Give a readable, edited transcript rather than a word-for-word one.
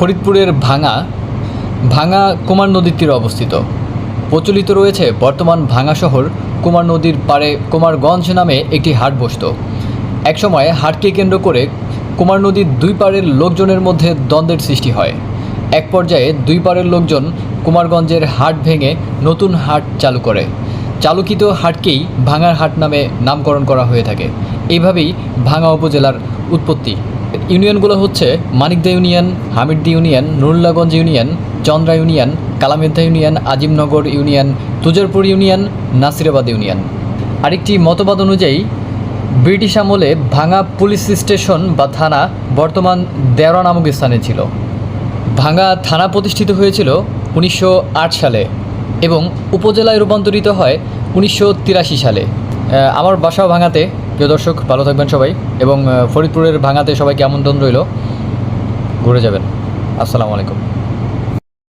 ফরিদপুরের ভাঙা কুমার নদীর তীরে অবস্থিত। প্রচলিত রয়েছে বর্তমান ভাঙা শহর কুমার নদীর পাড়ে কুমারগঞ্জ নামে একটি হাট বসত। একসময় হাটকে কেন্দ্র করে কুমার নদীর দুই পাড়ের লোকজনের মধ্যে দ্বন্দ্বের সৃষ্টি হয়। এক পর্যায়ে দুই পাড়ের লোকজন কুমারগঞ্জের হাট ভেঙে নতুন হাট চালু করে। চালুকৃত হাটকেই ভাঙার হাট নামে নামকরণ করা হয়ে থাকে। এইভাবেই ভাঙা উপজেলার উৎপত্তি। ইউনিয়নগুলো হচ্ছে Manikda union, Hamiddi union, Nurullaganj union, Chandra union, Kalameddha union, Azimnagar union, Tujarpur union, Nasirabad union. আরেকটি মতবাদ অনুযায়ী ব্রিটিশ আমলে ভাঙা পুলিশ স্টেশন বা থানা বর্তমান দেওরা নামক স্থানে ছিল। ভাঙা থানা প্রতিষ্ঠিত হয়েছিল 1908 সালে এবং উপজেলায় রূপান্তরিত হয় 1983 সালে। আমার বাসাও ভাঙাতে। প্রিয় দর্শক, ভালো থাকবেন সবাই এবং ফরিদপুরের ভাঙাতে সবাইকে আমন্ত্রণ রইল, ঘুরে যাবেন। আসসালামু আলাইকুম।